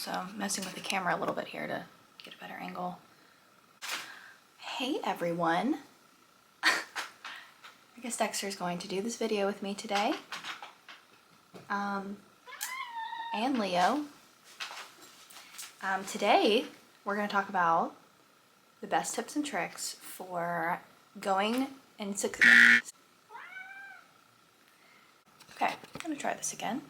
so I'm messing with the camera a little bit here to get a better angle. Hey everyone. I guess Dexter's going to do this video with me today. And Leo. Today we're going to talk about the best tips and tricks for going and success. Okay, I'm going to try this again.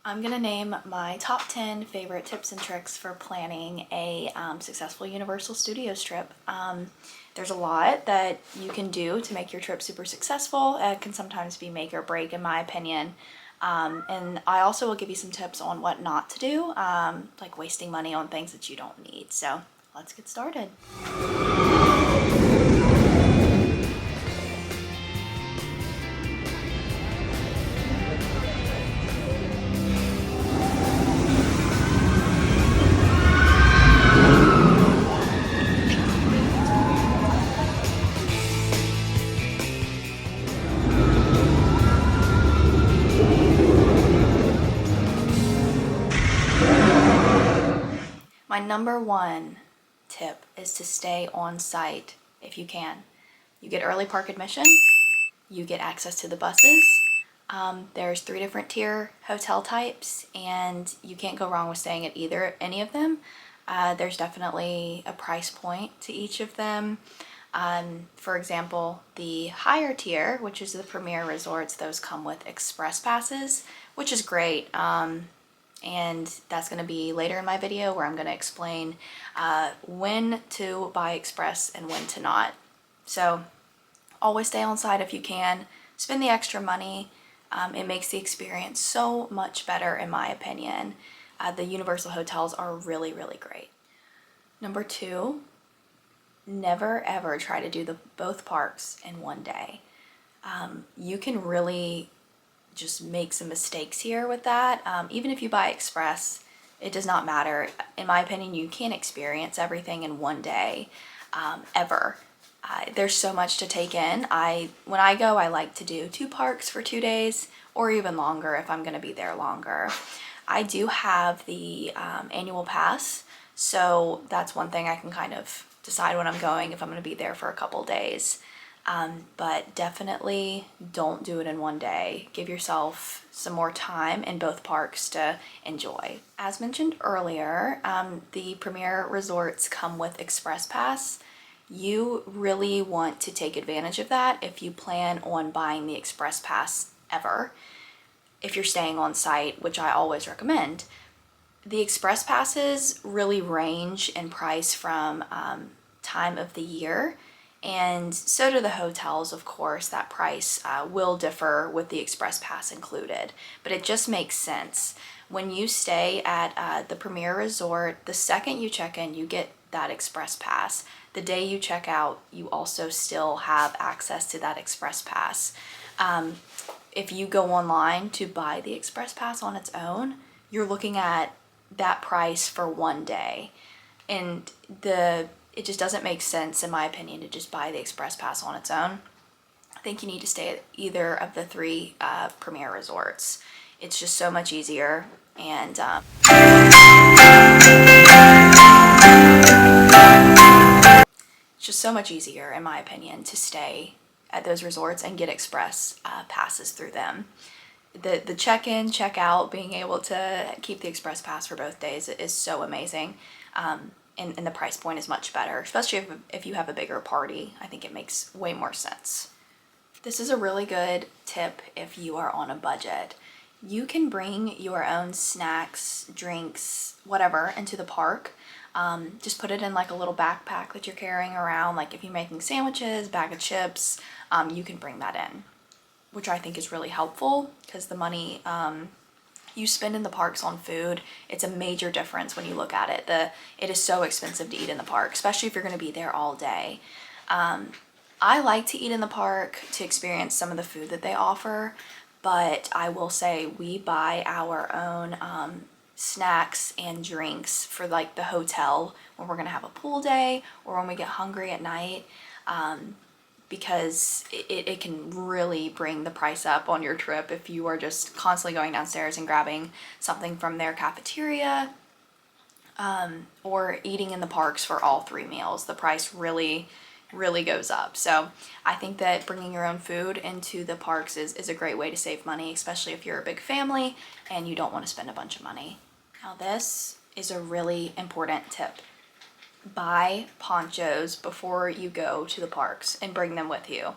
I'm going to name my top 10 favorite tips and tricks for planning a successful Universal Studios trip. There's a lot that you can do to make your trip super successful. It can sometimes be make or break in my opinion. And I also will give you some tips on what not to do, like wasting money on things that you don't need. So let's get started. My number one tip is to stay on site if you can. You get early park admission, you get access to the buses. There's 3 different tier hotel types and you can't go wrong with staying at any of them. There's definitely a price point to each of them. For example, the higher tier, which is the Premier Resorts, those come with express passes, which is great. And that's going to be later in my video where I'm going to explain when to buy express and when to not. So always stay on site if you can. Spend the extra money. It makes the experience so much better in my opinion. The Universal hotels are really, really great. Number 2, never ever try to do both parks in one day. You can really just make some mistakes here with that. Even if you buy express, it does not matter. In my opinion, you can't experience everything in one day, ever. There's so much to take in. When I go, I like to do 2 parks for 2 days or even longer if I'm going to be there longer. I do have the annual pass, so that's one thing I can kind of decide when I'm going if I'm going to be there for a couple days. But definitely don't do it in one day. Give yourself some more time in both parks to enjoy. As mentioned earlier, the Premier Resorts come with Express Pass. You really want to take advantage of that if you plan on buying the Express Pass ever. If you're staying on site, which I always recommend. The Express Passes really range in price from time of the year. And so do the hotels, of course. That price will differ with the Express Pass included, but it just makes sense. When you stay at the Premier Resort, the second you check in, you get that Express Pass. The day you check out, you also still have access to that Express Pass. If you go online to buy the Express Pass on its own, you're looking at that price for one day. And it just doesn't make sense, in my opinion, to just buy the Express Pass on its own. I think you need to stay at either of the 3 Premier Resorts. It's just so much easier, and it's just so much easier, in my opinion, to stay at those resorts and get Express passes through them. The check-in, check-out, being able to keep the Express Pass for both days is so amazing. And the price point is much better, especially if you have a bigger party. I think it makes way more sense. This is a really good tip if you are on a budget. You can bring your own snacks, drinks, whatever into the park. Just put it in like a little backpack that you're carrying around. Like if you're making sandwiches, bag of chips, you can bring that in, which I think is really helpful because the money you spend in the parks on food, it's a major difference when you look at it. It is so expensive to eat in the park, especially if you're going to be there all day. I like to eat in the park to experience some of the food that they offer, but I will say we buy our own snacks and drinks for like the hotel when we're going to have a pool day or when we get hungry at night. because it can really bring the price up on your trip if you are just constantly going downstairs and grabbing something from their cafeteria, or eating in the parks for all 3 meals. The price really goes up. So I think that bringing your own food into the parks is a great way to save money, especially if you're a big family and you don't want to spend a bunch of money. Now this is a really important tip. Buy ponchos before you go to the parks and bring them with you.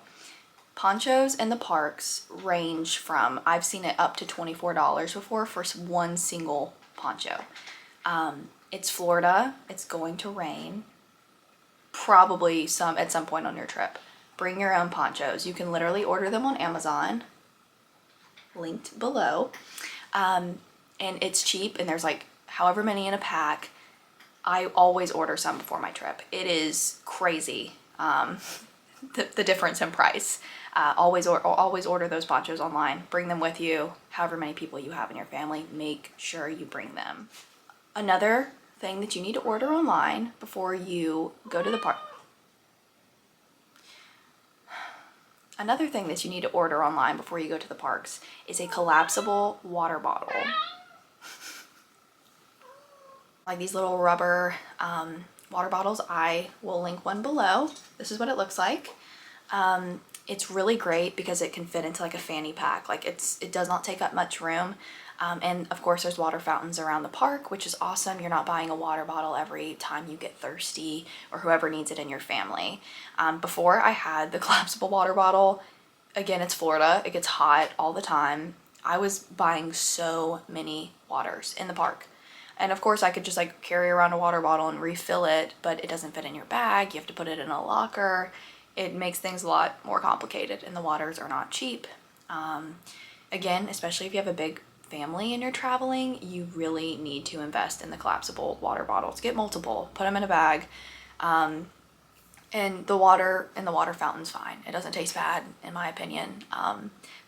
Ponchos in the parks range from, I've seen it up to $24 before for one single poncho. It's Florida, it's going to rain, probably at some point on your trip. Bring your own ponchos. You can literally order them on Amazon, linked below. And it's cheap, and there's like however many in a pack. I always order some before my trip. It is crazy, the difference in price. Always order those ponchos online. Bring them with you. However many people you have in your family, make sure you bring them. Another thing that you need to order online before you go to the park. Another thing that you need to order online before you go to the parks is a collapsible water bottle. Like these little rubber water bottles. I will link one below. This is what it looks like. It's really great because it can fit into like a fanny pack. Like it does not take up much room. And of course there's water fountains around the park, which is awesome. You're not buying a water bottle every time you get thirsty, or whoever needs it in your family. Before I had the collapsible water bottle, again, it's Florida. It gets hot all the time. I was buying so many waters in the park. And of course I could just like carry around a water bottle and refill it, but it doesn't fit in your bag. You have to put it in a locker. It makes things a lot more complicated, and the waters are not cheap. Again, especially if you have a big family and you're traveling, you really need to invest in the collapsible water bottles. Get multiple, put them in a bag. And the water in the water fountain's fine. It doesn't taste bad in my opinion.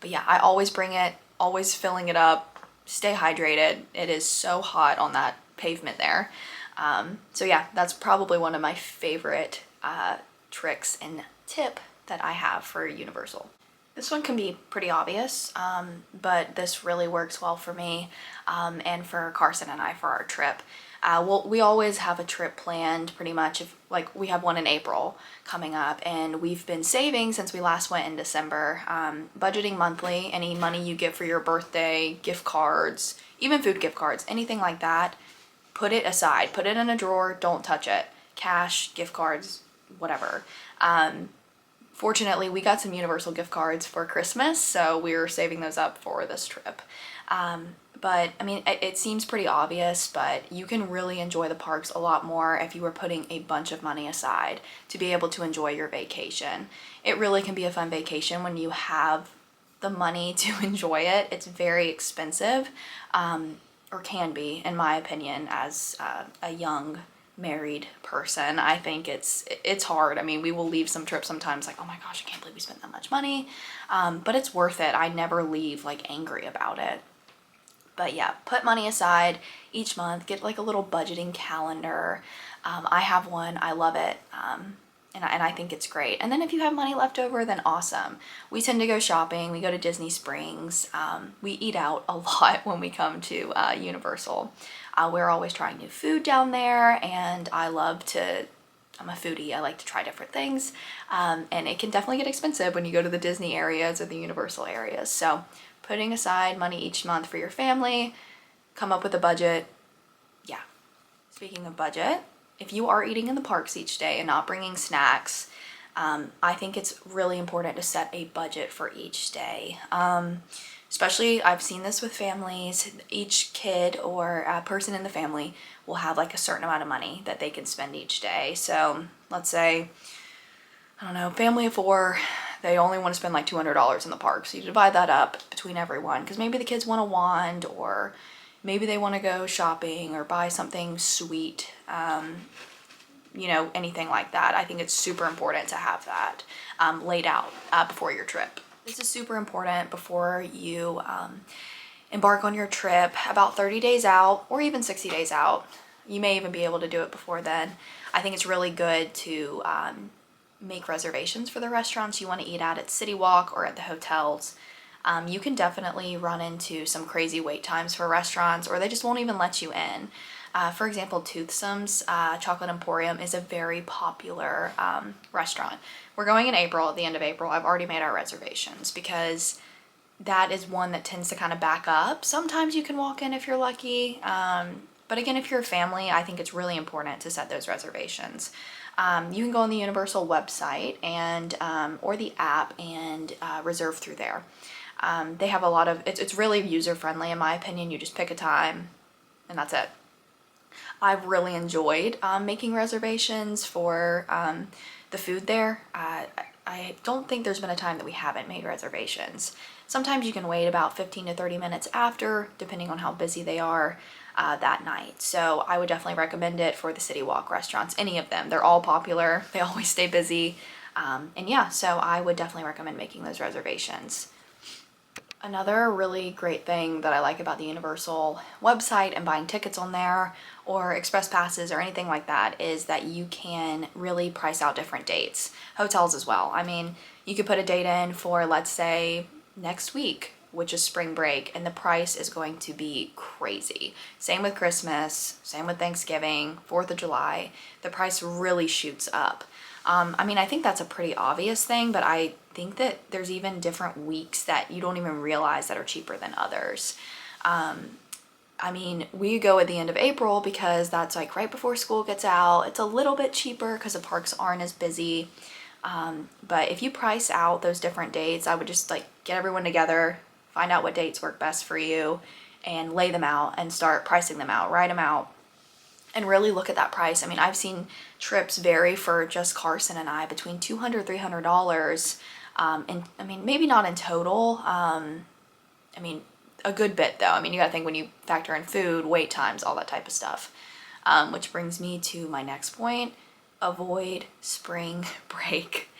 But yeah, I always bring it, always filling it up. Stay hydrated. It is so hot on that pavement there. So yeah, that's probably one of my favorite tricks and tip that I have for Universal. This one can be pretty obvious, but this really works well for me and for Carson and I for our trip. We always have a trip planned pretty much. Like we have one in April coming up, and we've been saving since we last went in December, budgeting monthly. Any money you get for your birthday, gift cards, even food gift cards, anything like that, put it aside, put it in a drawer, don't touch it. Cash, gift cards, whatever. Fortunately, we got some Universal gift cards for Christmas, so we were saving those up for this trip. But I mean, it seems pretty obvious, but you can really enjoy the parks a lot more if you were putting a bunch of money aside to be able to enjoy your vacation. It really can be a fun vacation when you have the money to enjoy it. It's very expensive, or can be, in my opinion, as a young married person. I think it's hard. I mean, we will leave some trips sometimes like, oh my gosh, I can't believe we spent that much money. But it's worth it. I never leave like angry about it. But yeah, put money aside each month. Get like a little budgeting calendar. I have one. I love it. And I think it's great. And then if you have money left over, then awesome. We tend to go shopping. We go to Disney Springs. We eat out a lot when we come to Universal. We're always trying new food down there, and I'm a foodie. I like to try different things. And it can definitely get expensive when you go to the Disney areas or the Universal areas. So putting aside money each month for your family, come up with a budget. Yeah. Speaking of budget, if you are eating in the parks each day and not bringing snacks, I think it's really important to set a budget for each day. Especially, I've seen this with families. Each kid or person in the family will have like a certain amount of money that they can spend each day. So let's say, I don't know, family of 4, they only want to spend like $200 in the park. So you divide that up between everyone, because maybe the kids want a wand, or maybe they want to go shopping or buy something sweet, anything like that. I think it's super important to have that laid out before your trip. This is super important before you embark on your trip, about 30 days out or even 60 days out. You may even be able to do it before then. I think it's really good to make reservations for the restaurants you want to eat at City Walk or at the hotels, you can definitely run into some crazy wait times for restaurants, or they just won't even let you in. For example, Toothsome's Chocolate Emporium is a very popular restaurant. We're going in April, at the end of April. I've already made our reservations because that is one that tends to kind of back up. Sometimes you can walk in if you're lucky. But again, if you're a family, I think it's really important to set those reservations. You can go on the Universal website and or the app and reserve through there. They have a lot of, it's really user friendly in my opinion. You just pick a time and that's it. I've really enjoyed making reservations for the food there. I don't think there's been a time that we haven't made reservations. Sometimes you can wait about 15 to 30 minutes after, depending on how busy they are that night. So I would definitely recommend it for the City Walk restaurants, any of them. They're all popular. They always stay busy. And yeah, so I would definitely recommend making those reservations. Another really great thing that I like about the Universal website and buying tickets on there or express passes or anything like that is that you can really price out different dates. Hotels as well. I mean, you could put a date in for, let's say, next week, which is spring break, and the price is going to be crazy. Same with Christmas, same with Thanksgiving, 4th of July. The price really shoots up. I mean, I think that's a pretty obvious thing, but I think that there's even different weeks that you don't even realize that are cheaper than others. I mean, we go at the end of April because that's like right before school gets out. It's a little bit cheaper because the parks aren't as busy. But if you price out those different dates, I would just like get everyone together, find out what dates work best for you, and lay them out and start pricing them out, write them out, and really look at that price. I mean, I've seen trips vary for just Carson and I between $200, $300. And I mean, maybe not in total. I mean, a good bit though. I mean, you gotta think when you factor in food, wait times, all that type of stuff. Which brings me to my next point. Avoid spring break.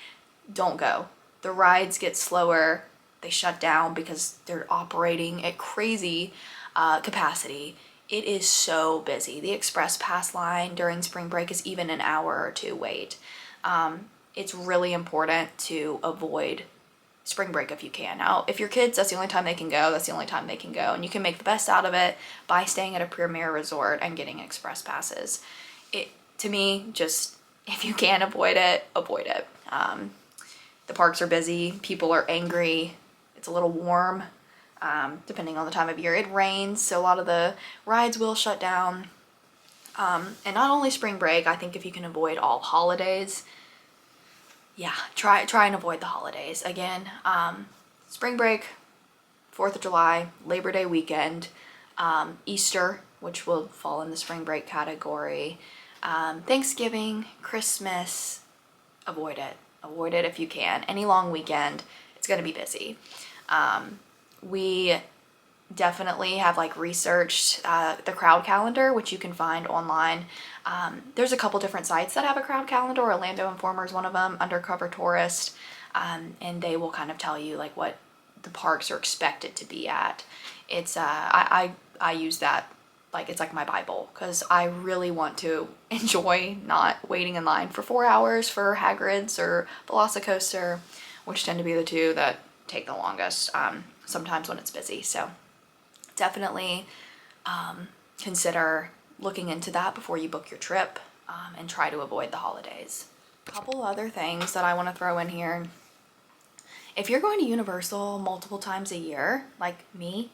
Don't go. The rides get slower. They shut down because they're operating at crazy capacity. It is so busy. The Express Pass line during spring break is even an hour or two wait. It's really important to avoid spring break if you can. Now, if your kids, that's the only time they can go, that's the only time they can go. And you can make the best out of it by staying at a premier resort and getting Express Passes. To me, just, if you can avoid it, avoid it. The parks are busy, people are angry, it's a little warm. Depending on the time of year. It rains, so a lot of the rides will shut down. And not only spring break, I think if you can avoid all holidays, yeah, try and avoid the holidays. Again, spring break, 4th of July, Labor Day weekend, Easter, which will fall in the spring break category, Thanksgiving, Christmas, avoid it. Avoid it if you can. Any long weekend, it's going to be busy. We definitely have like researched the crowd calendar, which you can find online. There's a couple different sites that have a crowd calendar. Orlando Informer is one of them, Undercover Tourist, and they will kind of tell you like what the parks are expected to be at. It's I use that like it's like my Bible because I really want to enjoy not waiting in line for 4 hours for Hagrid's or Velocicoaster, which tend to be the two that take the longest sometimes when it's busy. So definitely consider looking into that before you book your trip and try to avoid the holidays. A couple other things that I want to throw in here. If you're going to Universal multiple times a year, like me,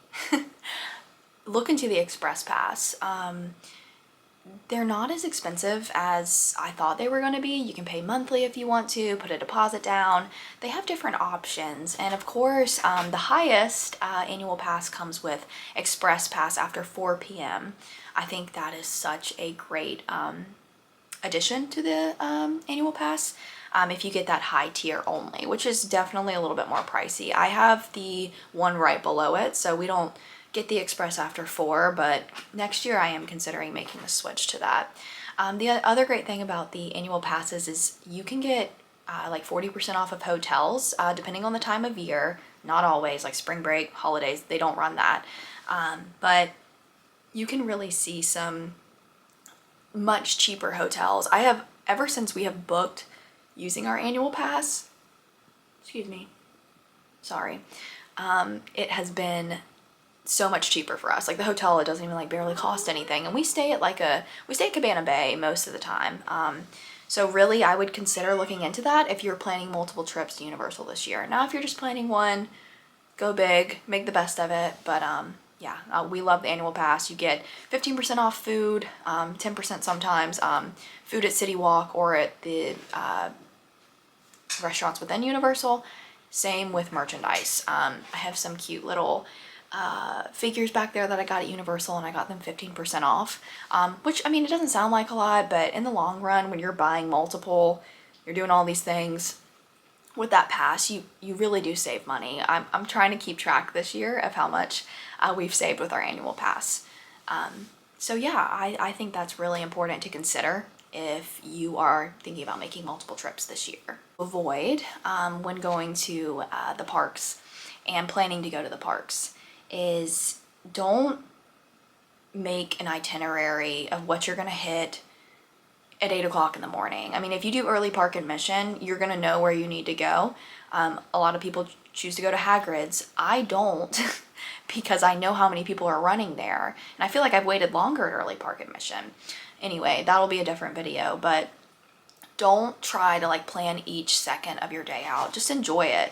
look into the Express Pass. They're not as expensive as I thought they were going to be. You can pay monthly if you want to, put a deposit down. They have different options. And of course, the highest annual pass comes with Express Pass after 4 p.m. I think that is such a great addition to the annual pass if you get that high tier only, which is definitely a little bit more pricey. I have the one right below it, so we don't get the Express after 4, but next year I am considering making the switch to that. The other great thing about the annual passes is you can get like 40% off of hotels, depending on the time of year. Not always, like spring break, holidays, they don't run that. But you can really see some much cheaper hotels. Ever since we have booked using our annual pass, excuse me, sorry, it has been so much cheaper for us. Like the hotel, it doesn't even like barely cost anything. And we stay at Cabana Bay most of the time. So really I would consider looking into that if you're planning multiple trips to Universal this year. Now, if you're just planning one, go big, make the best of it. But yeah, we love the annual pass. You get 15% off food, 10% sometimes, food at City Walk or at the restaurants within Universal. Same with merchandise. I have some cute little figures back there that I got at Universal, and I got them 15% off, which, I mean, it doesn't sound like a lot, but in the long run, when you're buying multiple, you're doing all these things with that pass, you really do save money. I'm trying to keep track this year of how much we've saved with our annual pass. So yeah, I think that's really important to consider if you are thinking about making multiple trips this year. Avoid when going to the parks and planning to go to the parks is don't make an itinerary of what you're gonna hit at 8 o'clock in the morning. I mean, if you do early park admission, you're gonna know where you need to go. A lot of people choose to go to Hagrid's. I don't because I know how many people are running there. And I feel like I've waited longer at early park admission. Anyway, that'll be a different video, but don't try to like plan each second of your day out. Just enjoy it.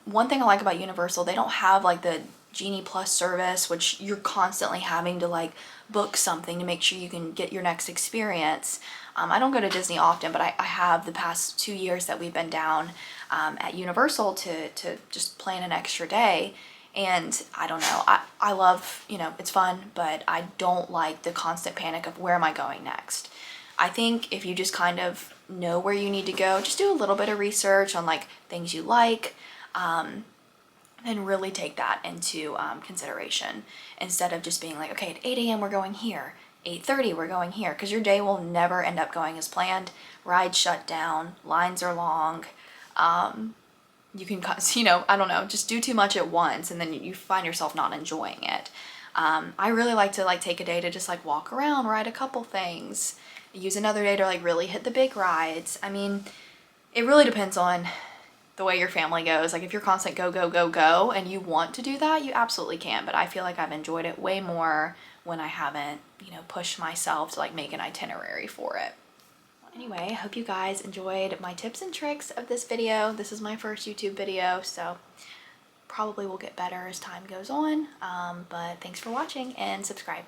One thing I like about Universal, they don't have like the Genie Plus service, which you're constantly having to like book something to make sure you can get your next experience. I don't go to Disney often, but I have the past 2 years that we've been down at Universal to just plan an extra day. And I don't know, I love, you know, it's fun, but I don't like the constant panic of where am I going next. I think if you just kind of know where you need to go, just do a little bit of research on like things you like, and really take that into consideration instead of just being like, okay, at 8 a.m. we're going here, 8:30 we're going here, because your day will never end up going as planned. Rides shut down, lines are long. You can, you know, I don't know, just do too much at once and then you find yourself not enjoying it. I really like to like take a day to just like walk around, ride a couple things, use another day to like really hit the big rides. I mean, it really depends on the way your family goes. Like if you're constant go, go, go, go, and you want to do that, you absolutely can. But I feel like I've enjoyed it way more when I haven't, you know, pushed myself to like make an itinerary for it. Anyway, I hope you guys enjoyed my tips and tricks of this video. This is my first YouTube video, so probably will get better as time goes on. But thanks for watching and subscribe.